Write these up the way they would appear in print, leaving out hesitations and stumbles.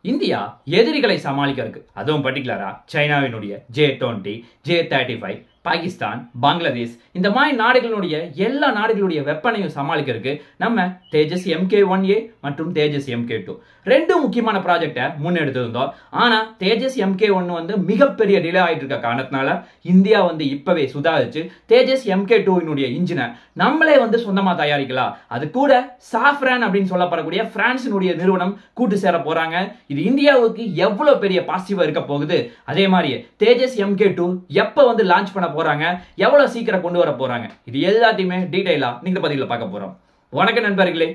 India எதிரிகளை சமாளிக்கிறதுக்கு அதுவும் பர்டிகுலரா சைனாவினுடைய J-20, J-35, பாகிஸ்தான், பங்களாதேஷ் இந்த மாதிரி நாடுகளுடைய எல்லா நாடுகளுடைய வெப்பனையும் சமாளிக்கிறதுக்கு நம்ம தேஜஸ் MK1A மற்றும் தேஜஸ் MK2 ரெண்டு முக்கியமான ப்ராஜெக்டை முன்னெடுத்திருந்தோம். ஆனா தேஜஸ் MK1 வந்து மிகப்பெரிய டிலே ஆயிட்டு இருக்க காரணத்தினால இந்தியா வந்து இப்பவே சுதாரிச்சு தேஜஸ் MK2 இன்ஜினை நம்மளே வந்து சொந்தமா தயாரிக்கலாம். அது கூட சாஃப்ரான் அப்படின்னு சொல்லப்படக்கூடிய பிரான்சினுடைய நிறுவனம் கூட்டு சேர போறாங்க. இது இந்தியாவுக்கு எவ்வளவு பெரிய பாசிட்டிவா இருக்க போகுது. அதே மாதிரி தேஜஸ் MK2 எப்ப வந்து லான்ச் பண்ண போறாங்க, எவ்வளவு சீக்கிரம் கொண்டு வர போறாங்க, இது எல்லாத்தையுமே டீடைலா நீங்க பதில பார்க்க போறோம். வணக்கம் நண்பர்களே.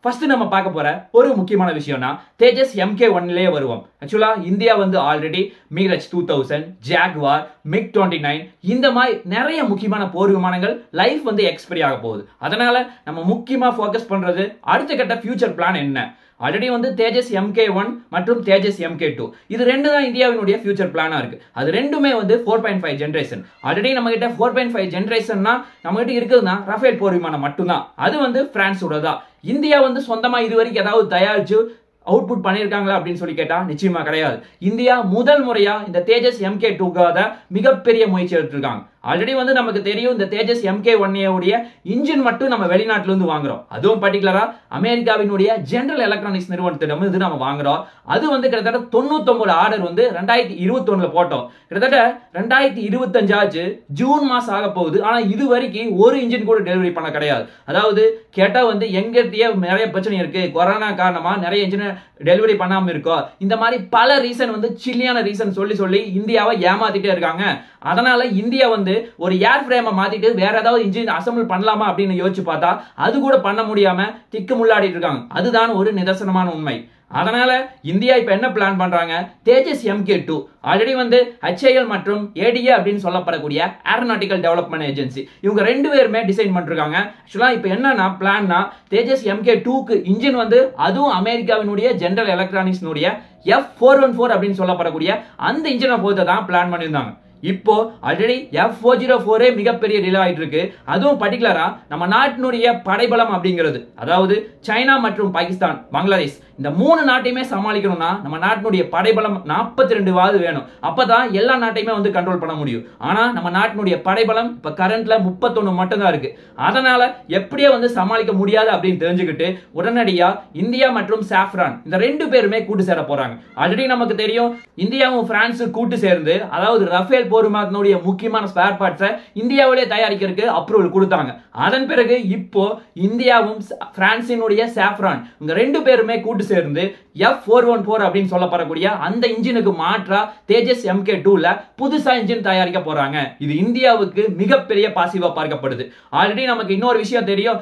ஃபர்ஸ்ட் நம்ம பார்க்க போற ஒரு முக்கியமான விஷயம்னா தேஜஸ் MK1லேயே வருவோம். ஆக்சுவலா இந்தியா வந்து ஆல்ரெடி மீரஜ் 2000, ஜாக்வார், MiG-29 இந்த மாதிரி நிறைய முக்கியமான போர் விமானங்கள் லைஃப் வந்து எக்ஸ்பைரி ஆக போகுது. அதனால நம்ம முக்கியமா ஃபோக்கஸ் பண்றது அடுத்த கட்ட ஃபியூச்சர் பிளான் என்ன. ஆல்ரெடி வந்து தேஜஸ் MK1 மற்றும் தேஜஸ் MK2 இது ரெண்டு தான் இந்தியாவினுடைய ஃபியூச்சர் பிளானா இருக்கு. அது ரெண்டுமே வந்து 4.5 ஜெனரேஷன். ஆல்ரெடி நம்ம கிட்ட 4.5 ஜெனரேஷன்னா நம்ம கிட்ட இருக்குதுன்னா ரஃபேல் போர் விமானம் மட்டும்தான். அது வந்து பிரான்ஸோட தான். இந்தியா வந்து சொந்தமா இது வரைக்கும் ஏதாவது தயாரிச்சு அவுட்புட் பண்ணிருக்காங்களா அப்படின்னு சொல்லி கேட்டா நிச்சயமா கிடையாது. இந்தியா முதல் முறையா இந்த தேஜஸ் MK2க்காக மிகப்பெரிய முயற்சி எடுத்திருக்காங்க. ஆல்ரெடி வந்து நமக்கு தெரியும் இந்த தேஜஸ் MK1A உடைய இன்ஜின் மட்டும் நம்ம வெளிநாட்டுல இருந்து வாங்குறோம். அதுவும் பர்டிகுலரா அமெரிக்காவினுடைய ஜெனரல் எலக்ட்ரானிக்ஸ் நிறுவனத்திடம் இது நம்ம வாங்குறோம். அது வந்து கிட்டத்தட்ட 99 ஆர்டர் வந்து 2021ல போட்டோம். கிட்டத்தட்ட 2025 ஆச்சு, ஜூன் மாசம் ஆக போகுது. ஆனா இது வரைக்கும் ஒரு இன்ஜின் கூட டெலிவரி பண்ண கிடையாது. அதாவது கேட்டா வந்து எங்கிட்டயே நிறைய பிரச்சனை இருக்கு, கொரோனா காரணமா நிறைய இன்ஜின் டெலிவரி பண்ணாம இருக்கோ, இந்த மாதிரி பல ரீசன் வந்து சில்லியான ரீசன் சொல்லி இந்தியாவை ஏமாத்திட்டே இருக்காங்க. அதனால இந்தியா வந்து ஒரு ஏர் ஃப்ரேமை மாத்திட்டு வேற ஏதாவது இன்ஜின் அசம்பிள் பண்ணலாமா அப்படின்னு யோசிச்சு பார்த்தா அது கூட பண்ண முடியாம திக்கு முள்ளாடிட்டு இருக்காங்க. அதுதான் ஒரு நிதர்சனமான உண்மை. அதனால இந்தியா இப்ப என்ன பிளான் பண்றாங்க, தேஜஸ் MK2 ஆல்ரெடி வந்து HAL மற்றும் ADA அப்படின்னு சொல்லப்படக்கூடிய ஏரோநாட்டிக்கல் டெவலப்மெண்ட் ஏஜென்சி இவங்க ரெண்டு பேருமே டிசைன் பண்ணிருக்காங்க. ஆக்சுவலா இப்ப என்னன்னா பிளான்னா தேஜஸ் MK2க்கு இன்ஜின் வந்து அதுவும் அமெரிக்காவினுடைய ஜெனரல் எலக்ட்ரானிக்ஸ் F414 அப்படின்னு சொல்லப்படக்கூடிய அந்த இன்ஜினை போட்டு தான் பிளான் பண்ணியிருந்தாங்க. இப்போ ஆல்ரெடி F404 மிகப்பெரிய டிலே ஆயிட்டு இருக்கு. அதுவும் பர்டிகுலரா நம்ம நாட்டினுடைய படைபலம் அப்படிங்கிறது, அதாவது சைனா மற்றும் பாகிஸ்தான், பங்களாதேஷ் இந்த மூணு நாட்டையுமே சமாளிக்கணும்னா நம்ம நாட்டினுடைய படைபலம் 42 வேணும். அப்பதான் எல்லா நாட்டையுமே வந்து கண்ட்ரோல் பண்ண முடியும். ஆனா நம்ம நாட்டினுடைய படைபலம் இப்ப கரண்ட்ல 31 மட்டும் தான் இருக்கு. அதனால எப்படியே வந்து சமாளிக்க முடியாது அப்படின்னு தெரிஞ்சுக்கிட்டு உடனடியா இந்தியா மற்றும் சாஃப்ரான் இந்த ரெண்டு பேருமே கூட்டு சேர போறாங்க. ஆல்ரெடி நமக்கு தெரியும் இந்தியாவும் பிரான்ஸும் கூட்டு சேர்ந்து அதாவது ரஃபேல் போர் விமானத்தினுடைய முக்கியமான ஸ்பேர் பார்ட்ஸை இந்தியாவிலே தயாரிக்கிறதுக்கு அப்ரூவல் கொடுத்தாங்க. அதன் பிறகு இப்போ இந்தியாவும் பிரான்சினுடைய சாஃப்ரான் இந்த ரெண்டு பேருமே கூட்டு சேர்ந்து F414 அப்படின்னு சொல்லப்படக்கூடிய அந்த இன்ஜினுக்கு மாற்றா தேஜஸ் MK2ல புதுசா இன்ஜின் தயாரிக்க போறாங்க. இது இந்தியாவுக்கு மிகப்பெரிய பாசிட்டிவா பார்க்கப்படுது. ஆல்ரெடி நமக்கு இன்னொரு விஷயம் தெரியும்,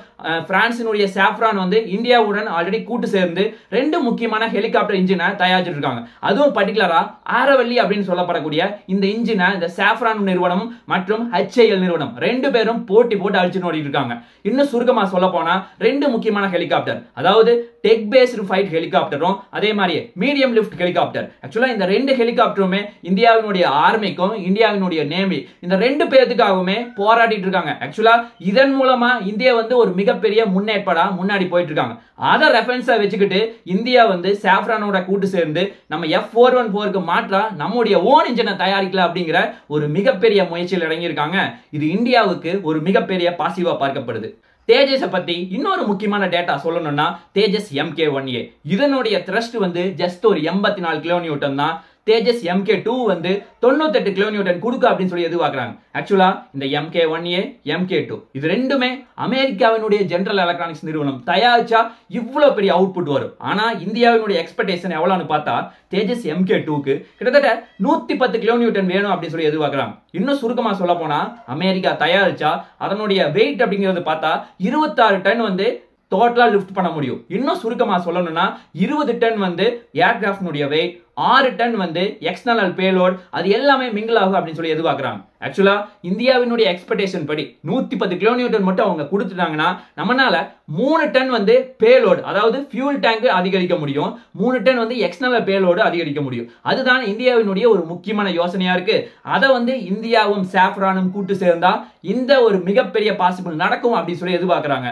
பிரான்சினுடைய சாஃப்ரான் வந்து இந்தியாவுடன் ஆல்ரெடி கூட்டு சேர்ந்து ரெண்டு முக்கியமான ஹெலிகாப்டர் இன்ஜினை தயாரிச்சிட்டு இருக்காங்க. அதுவும் பர்டிகுலரா ஆரவல்லி அப்படின்னு சொல்லப்படக்கூடிய இந்த இன்ஜினை இந்த சாஃப்ரான் நிறுவனம் மற்றும் HAL நிறுவனம் ரெண்டு பேரும் போட்டி போட்டு அடிச்சு ஓடிட்டு இருக்காங்க. இன்னும் சுருக்கமா சொல்ல போனா ரெண்டு முக்கியமான ஹெலிகாப்டர், அதாவது டெக் பேஸ்டு ஃபைட் ஹெலிகாப்டரும் அதே மாதிரி மீடியம் லிஃப்ட் ஹெலிகாப்டர். ஆக்சுவலா இந்த ரெண்டு ஹெலிகாப்டருமே இந்தியாவினுடைய ஆர்மிக்கும் இந்தியாவினுடைய நேவி இந்த ரெண்டு பேருக்காகவுமே போராடிட்டு இருக்காங்க. ஆக்சுவலா இதன் மூலமா இந்தியா வந்து ஒரு மிகப்பெரிய முன்னேற்பாடா முன்னாடி போயிட்டு இருக்காங்க. அதை ரெஃபரன்ஸா வச்சுக்கிட்டு இந்தியா வந்து சாஃப்ரானோட கூட்டு சேர்ந்து நம்ம F414க்கு மாற்றா நம்முடைய ஓன் இன்ஜினை தயாரிக்கலாம் அப்படிங்கிற ஒரு மிகப்பெரிய முயற்சியில் இறங்கியிருக்காங்க. இது இந்தியாவுக்கு ஒரு மிகப்பெரிய பாசிட்டிவா பார்க்கப்படுது. தேஜஸை பத்தி இன்னொரு முக்கியமான டேட்டா சொல்லணும்னா தேஜஸ் MK1A இதனுடைய த்ரஸ்ட் வந்து ஜஸ்ட் ஒரு 84 கிலோநியூட்டன் தான். தேஜஸ் MK2 வந்து 98 கிலோநியூட்டன் கொடுக்க அப்படின்னு சொல்லி எதிர்பார்க்கறாங்க. ஆக்சுவலா இந்த MK1A MK2 இது ரெண்டுமே அமெரிக்காவினுடைய ஜெனரல் எலக்ட்ரானிக்ஸ் நிறுவனம் தயாரிச்சா இவ்வளவு பெரிய அவுட்புட் வரும். ஆனா இந்தியாவினுடைய எக்ஸ்பெக்டேஷன் எவ்வளவுன்னு பார்த்தா தேஜஸ் MK2க்கு கிட்டத்தட்ட 110 கிலோநியூட்டன் வேணும் அப்படின்னு சொல்லி எதிர்பார்க்கறாங்க. இன்னும் சுருக்கமா சொல்ல போனா அமெரிக்கா தயாரிச்சா அதனுடைய வெயிட் அப்படிங்கிறது பார்த்தா 26 டன் வந்து டோட்டலா லிஃப்ட் பண்ண முடியும். இன்னும் சுருக்கமா சொல்லணும்னா 20 டன் வந்து ஏர்கிராஃப்ட்னுடைய வெயிட், 6 டன் வந்து எக்ஸ்டர்னல் பேலோட், அது எல்லாமே மிங்கிள் ஆகும் அப்படின்னு சொல்லி எதிர்பார்க்கறாங்க. ஆக்சுவலா இந்தியாவினுடைய எக்ஸ்பெக்டேஷன் படி 110 கிலோநியூட்டன் மட்டும் அவங்க கொடுத்துட்டாங்கன்னா நம்மனால 3 டன் வந்து பேலோட், அதாவது ஃபியூல் டேங்க் அதிகரிக்க முடியும், 3 டன் வந்து எக்ஸ்டர்னல் பேலோடு அதிகரிக்க முடியும். அதுதான் இந்தியாவினுடைய ஒரு முக்கியமான யோசனையா இருக்கு. அதை வந்து இந்தியாவும் சாஃப்ரானும் கூட்டு சேர்ந்தா இந்த ஒரு மிகப்பெரிய பாசிபிள் நடக்கும் அப்படின்னு சொல்லி எதிர்பார்க்கறாங்க.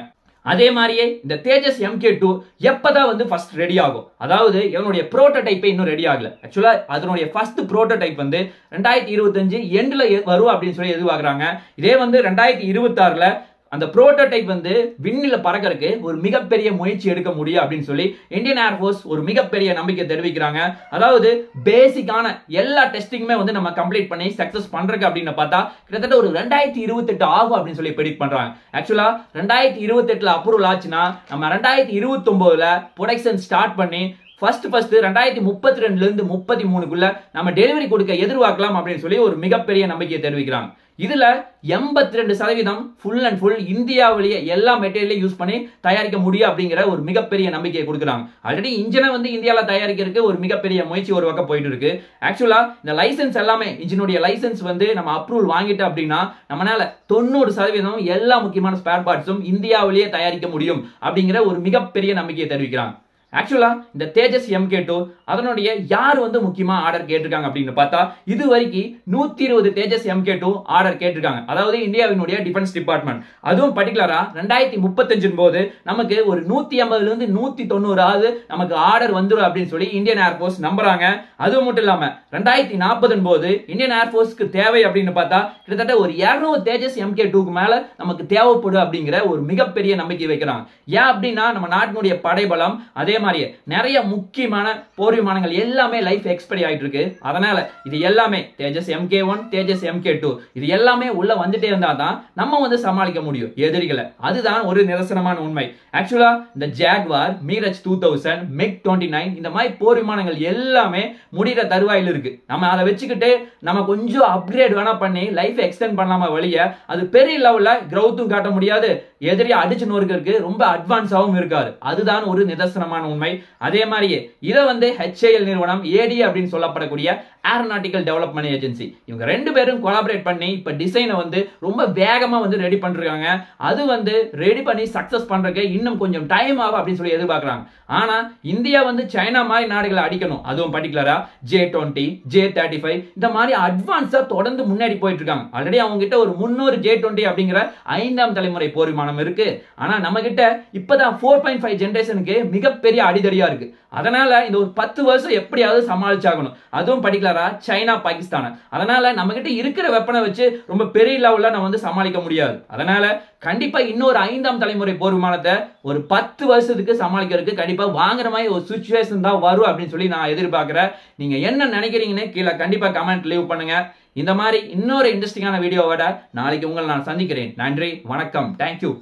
அதே மாதிரியே இந்த தேஜஸ் MK2 எப்பதான் வந்து ஃபர்ஸ்ட் ரெடி ஆகும், அதாவது இதனுடைய புரோட்டோடைப்பே இன்னும் ரெடி ஆகல. ஆக்சுவலா அதனுடைய ஃபர்ஸ்ட் புரோட்டோடைப் வந்து 2025 எண்ட்ல வரும் அப்படின்னு சொல்லி எதிர்பார்க்கறாங்க. இதே வந்து 2026ல அந்த புரோட்டோடைப் வந்து விண்ணில பறக்கறதுக்கு ஒரு மிகப்பெரிய முயற்சி எடுக்க முடியும் அப்படின்னு சொல்லி இந்தியன் ஏர்ஃபோர்ஸ் ஒரு மிகப்பெரிய நம்பிக்கை தெரிவிக்கிறாங்க. அதாவது பேசிக்கான எல்லா டெஸ்டிங்குமே வந்து நம்ம கம்ப்ளீட் பண்ணி சக்சஸ் பண்றதுக்கு அப்படின்னு பார்த்தா கிட்டத்தட்ட ஒரு 2028 ஆகும் அப்படின்னு சொல்லி ப்ரெடிக்ட் பண்றாங்க. ஆக்சுவலா 2028ல அப்ரூவல் ஆச்சுன்னா நம்ம 2029ல ப்ரொடக்ஷன் ஸ்டார்ட் பண்ணி ஃபர்ஸ்ட் 2032ல இருந்து 33க்குள்ள நம்ம டெலிவரி கொடுக்க எதிர்பார்க்கலாம் அப்படின்னு சொல்லி ஒரு மிகப்பெரிய நம்பிக்கையை தெரிவிக்கிறாங்க. இதுல 82% ஃபுல் அண்ட் ஃபுல் இந்தியாவிலேயே எல்லா மெட்டீரியலையும் யூஸ் பண்ணி தயாரிக்க முடியும் அப்படிங்கிற ஒரு மிகப்பெரிய நம்பிக்கையை கொடுக்குறாங்க. ஆல்ரெடி இன்ஜினை வந்து இந்தியாவில தயாரிக்கிறதுக்கு ஒரு மிகப்பெரிய முயற்சி ஒரு பக்கம் போயிட்டு இருக்கு. ஆக்சுவலா இந்த லைசன்ஸ் எல்லாமே இன்ஜினுடைய லைசன்ஸ் வந்து நம்ம அப்ரூவல் வாங்கிட்டு அப்படின்னா நம்மளால 90% எல்லா முக்கியமான ஸ்பேர் பார்ட்ஸும் இந்தியாவிலேயே தயாரிக்க முடியும் அப்படிங்கிற ஒரு மிகப்பெரிய நம்பிக்கையை தெரிவிக்கிறாங்க. ஆக்சுவலா இந்த தேஜஸ் MK2 அதனுடைய யார் வந்து முக்கியமா ஆர்டர் கேட்டிருக்காங்க அப்படின்னு பார்த்தா இது வரைக்கும் 120 தேஜஸ் MK2 ஆர்டர் கேட்டிருக்காங்க. அதாவது இந்தியாவினுடைய டிஃபென்ஸ் டிபார்ட்மெண்ட். அதுவும் பர்டிகுலரா 2035 போது நமக்கு ஒரு 150ல இருந்து 190 நமக்கு ஆர்டர் வந்துடும் அப்படின்னு சொல்லி இந்தியன் ஏர்ஃபோர்ஸ் நம்புறாங்க. அது மட்டும் இல்லாம 2040 போது இந்தியன் ஏர்ஃபோர்ஸ்க்கு தேவை அப்படின்னு பார்த்தா கிட்டத்தட்ட ஒரு 200 தேஜஸ் MK2க்கு மேல நமக்கு தேவைப்படும் அப்படிங்கிற ஒரு மிகப்பெரிய நம்பிக்கை வைக்கிறாங்க. ஏன் அப்படின்னா நம்ம நாட்டினுடைய படைபலம் அதே மாதிரி நிறைய முக்கியமான போர் விமானங்கள் எல்லாமே லைஃப் எக்ஸ்பைரி ஆயிட்டு இருக்கு. அதனால இது எல்லாமே தேஜஸ் MK1 தேஜஸ் MK2 இது எல்லாமே உள்ள வந்துட்டே இருந்தா தான் நம்ம வந்து சமாளிக்க முடியும் எதிரிகளை. அதுதான் ஒரு நிதர்சனமான உண்மை. ஆக்சுவலா இந்த ஜாக்வார், மீரஜ் 2000, MiG-29 இந்த மாதிரி போர் விமானங்கள் எல்லாமே முடிகிற தருவாயில் இருக்கு. நம்ம அதை வச்சுக்கிட்டு நம்ம கொஞ்சம் அப்கிரேட் வேணா பண்ணி லைஃப் எக்ஸ்டெண்ட் பண்ணாம வெளியே அது பெரிய லெவல்ல கிரௌத்தும் காட்ட முடியாது, எதிரி அடிச்சு நோருக்கு ரொம்ப அட்வான்ஸாவும் இருக்காது. அதுதான் ஒரு நிதர்சனமான உண்மை. அதே மாதிரியே இதை வந்து HAL நிறுவனம் AD அப்படின்னு சொல்லப்படக்கூடிய ஏரோநாட்டிக்கல் டெவலப்மெண்ட் ஏஜென்சி இவங்க ரெண்டு பேரும் கொலாபரேட் பண்ணி இப்ப டிசைனை வந்து ரொம்ப வேகமா வந்து ரெடி பண்றாங்க. அது வந்து ரெடி பண்ணி சக்சஸ் பண்றதுக்கு இன்னும் கொஞ்சம் டைம் ஆகும் அப்படின்னு சொல்லி எதிர்பார்க்கறாங்க. ஆனா இந்தியா வந்து சைனா மாதிரி நாடுகளை அடிக்கணும், அதுவும் பர்டிகுலரா J-20, J-35 இந்த மாதிரி அட்வான்ஸா தொடர்ந்து முன்னாடி போயிட்டு இருக்காங்க. ஆல்ரெடி அவங்க கிட்ட ஒரு 300 J-20 அப்படிங்கிற 5ஆம் தலைமுறை போர் விமானம் இருக்கு. ஆனா நம்ம கிட்ட இப்பதான் 4.5 ஜெனரேஷனுக்கு மிகப்பெரிய அடிதடியா இருக்கு. அதனால இந்த ஒரு 10 வருஷம் எப்படியாவது சமாளிச்சாகணும், அதுவும் பர்டிகுலரா சைனா, பாகிஸ்தான். அதனால நம்ம கிட்ட இருக்கிற வெப்பனை வச்சு ரொம்ப பெரிய லெவல்ல நம்ம வந்து சமாளிக்க முடியாது. அதனால கண்டிப்பா இன்னொரு 5ஆம் தலைமுறை போர் விமானத்தை ஒரு 10 வருஷத்துக்கு சமாளிக்கிறதுக்கு கண்டிப்பா வாங்குற மாதிரி ஒரு சிச்சுவேஷன் தான் வரும் அப்படின்னு சொல்லி நான் எதிர்பார்க்கிறேன். நீங்க என்ன நினைக்கிறீங்கன்னு கீழே கண்டிப்பா கமெண்ட் லீவ் பண்ணுங்க. இந்த மாதிரி இன்னொரு இன்ட்ரெஸ்டிங்கான வீடியோவோட நாளைக்கு உங்களை நான் சந்திக்கிறேன். நன்றி, வணக்கம், தேங்க்யூ,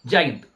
ஜெய் ஹிந்த்.